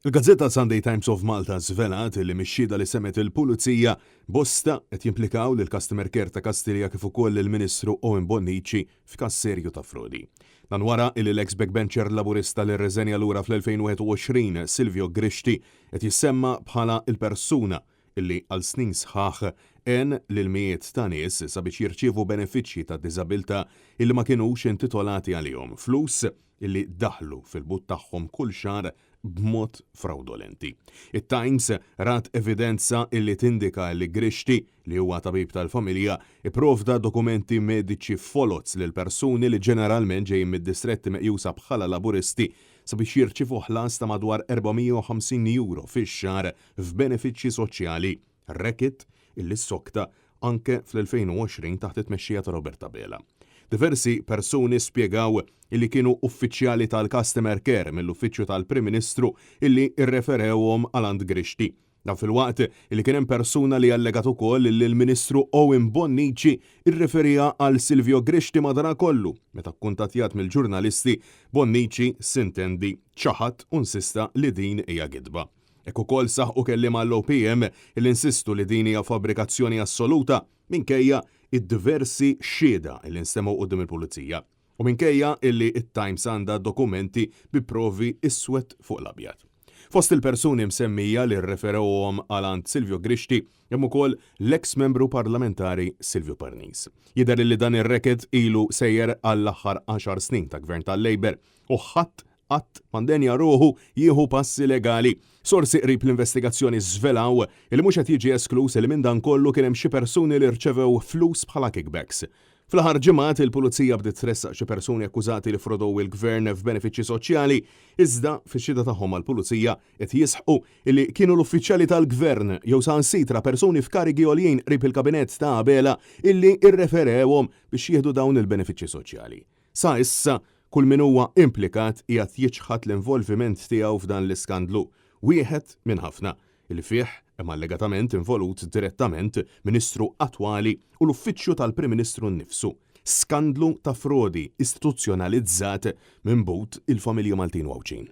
Il-Gazzetta Sunday Times of Malta żvelat li mix-xhieda li semmet il-Pulizija bosta qed jimplikaw lil customer care ta' Kastilja kif ukoll il-Ministru Owen Bonnici f'każ serju ta' frodi. Dan wara li l-ex backbencher laburista li rreżenja lura fl-2021 Silvio Grixti qed jissemma bħala il-persuna illi għal snin sħaħ en lil mijiet ta' nies sabiex jirċievu benefiċċji ta' diżabilità illi ma kinux intitolati għalihom, flus illi daħlu fil-but tagħhom kull xahar b'mod fraudolenti. It-Times rat evidenza illi tindika li Grixti li huwa tabib tal-familja ipprovda dokumenti mediċi folots lil persuni li ġeneralment ġejjin mid-distretti meqjusa bħala laburisti sabiex jirċievu ħlas ta' madwar €450 fix-xahar f'benefiċċji soċjali, rekit illi sokta anke fl-2020 taħt it-tmexxija ta' Roberta Bela. Diversi persuni spjegaw illi kienu uffiċjali tal-Customer Care mill-Uffiċċju tal-Prim Ministru illi irreferewhom għal Grixti. Dan fil-waqt illi kien hemm persuna li allegat ukoll illi l-Ministru Owen Bonnici irreferija għal Silvio Grixti madankollu. Meta kkuntattjat mill-ġurnalisti, Bonnici sintendi ċaħat u insista li din hija gidba. Hekk ukoll saħħu kelliem għall-OPM illi insistu li din hija fabbrikazzjoni assoluta minkejja id-diversi xhieda illi nsemgħu quddiem il-Pulizija u minkejja illi it-Times għandha dokumenti bi provi iswed fuq l-abjad. Fost il-persuni msemmija li rreferewhom għal Silvio Grixti hemm ukoll l-eks membru parlamentari Silvio Pernice. Jidher li dan ir-reket ilu sejjer għall-aħħar 10 snin ta' gvern tal-Labor u ħadd mandenja ruħu jieħu passi legali. Sorsi qrib l-investigazzjoni żvelaw il mhux qed jiġi esklus li minn dan kollu kien hemm xi persuni li rċevew flus bħala kickbacks. Fl-aħħar ġimgħat il-Pulizija bdiet tressaq xi persuni akkużati li frodow il-Gvern f'benefiċċji soċjali, iżda fix-xhieda tagħhom għall-Pulizija qed jisħqu li kienu l-uffiċjali tal-Gvern jew saħansitra persuni f'karigi għoljin qrib il-kabinett ta' Bela illi irreferewhom biex jieħdu dawn il-benefiċċji soċjali. Sa issa kull min huwa implikat qiegħed jiġħad l-involviment tiegħu f'dan l-iskandlu, wieħed minn ħafna il fih hemm allegatament involut direttament Ministru attwali u l-Uffiċċju tal-Prim Ministru nnifsu. Skandlu ta' frodi istituzzjonalizzat minn but il-familja Maltin Wawċin.